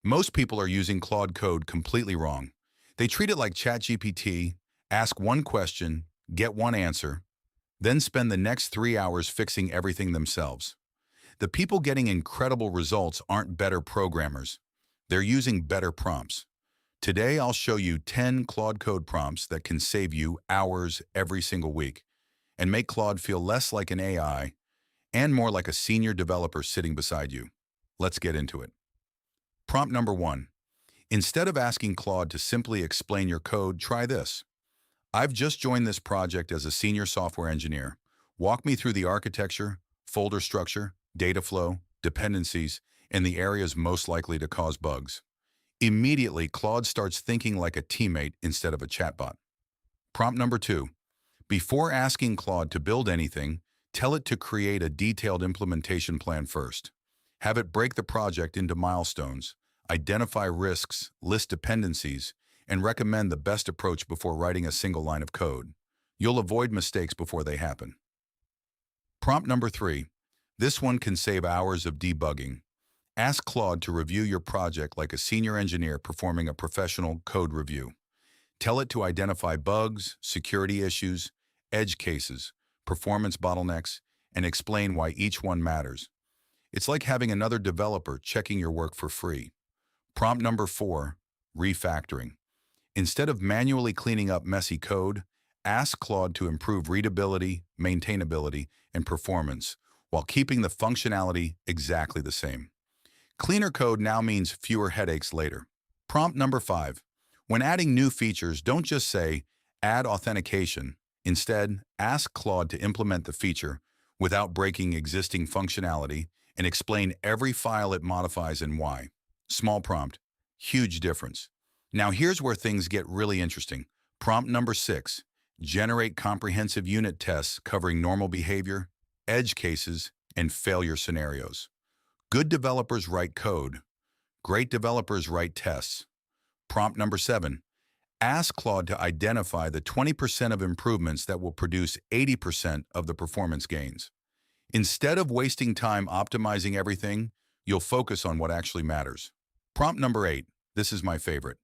Most people are using Claude Code completely wrong. They treat it like ChatGPT, ask one question, get one answer, then spend the next 3 hours fixing everything themselves. The people getting incredible results aren't better programmers. They're using better prompts. Today, I'll show you 10 Claude Code prompts that can save you hours every single week and make Claude feel less like an AI and more like a senior developer sitting beside you. Let's get into it. Prompt number 1. Instead of asking Claude to simply explain your code, try this. I've just joined this project as a senior software engineer. Walk me through the architecture, folder structure, data flow, dependencies, and the areas most likely to cause bugs. Immediately, Claude starts thinking like a teammate instead of a chatbot. Prompt number 2. Before asking Claude to build anything, tell it to create a detailed implementation plan first. Have it break the project into milestones, identify risks, list dependencies, and recommend the best approach before writing a single line of code. You'll avoid mistakes before they happen. Prompt number 3. This one can save hours of debugging. Ask Claude to review your project like a senior engineer performing a professional code review. Tell it to identify bugs, security issues, edge cases, performance bottlenecks, and explain why each one matters. It's like having another developer checking your work for free. Prompt number 4, refactoring. Instead of manually cleaning up messy code, ask Claude to improve readability, maintainability, and performance while keeping the functionality exactly the same. Cleaner code now means fewer headaches later. Prompt number 5. When adding new features, don't just say, add authentication. Instead, ask Claude to implement the feature without breaking existing functionality and explain every file it modifies and why. Small prompt, huge difference. Now here's where things get really interesting. Prompt number 6. Generate comprehensive unit tests covering normal behavior, edge cases, and failure scenarios. Good developers write code. Great developers write tests. Prompt number 7. Ask Claude to identify the 20% of improvements that will produce 80% of the performance gains. Instead of wasting time optimizing everything, you'll focus on what actually matters. Prompt number 8. This is my favorite.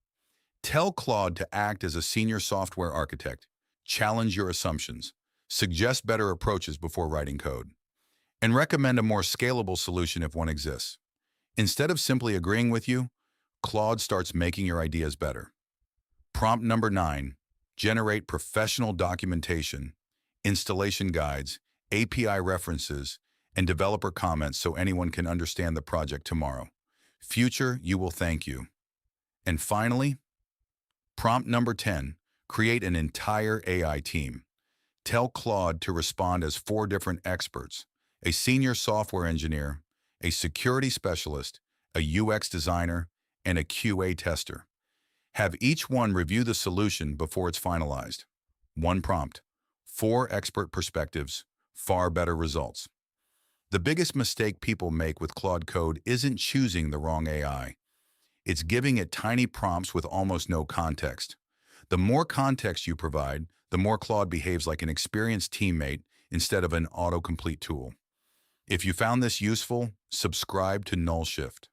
Tell Claude to act as a senior software architect. Challenge your assumptions. Suggest better approaches before writing code. And recommend a more scalable solution if one exists. Instead of simply agreeing with you, Claude starts making your ideas better. Prompt number 9. Generate professional documentation, installation guides, API references, and developer comments so anyone can understand the project tomorrow. Future, you will thank you. And finally, prompt number 10. Create an entire AI team. Tell Claude to respond as 4 different experts: a senior software engineer, a security specialist, a UX designer, and a QA tester. Have each one review the solution before it's finalized. One prompt, 4 expert perspectives, far better results. The biggest mistake people make with Claude Code isn't choosing the wrong AI. It's giving it tiny prompts with almost no context. The more context you provide, the more Claude behaves like an experienced teammate instead of an autocomplete tool. If you found this useful, subscribe to Null Shift.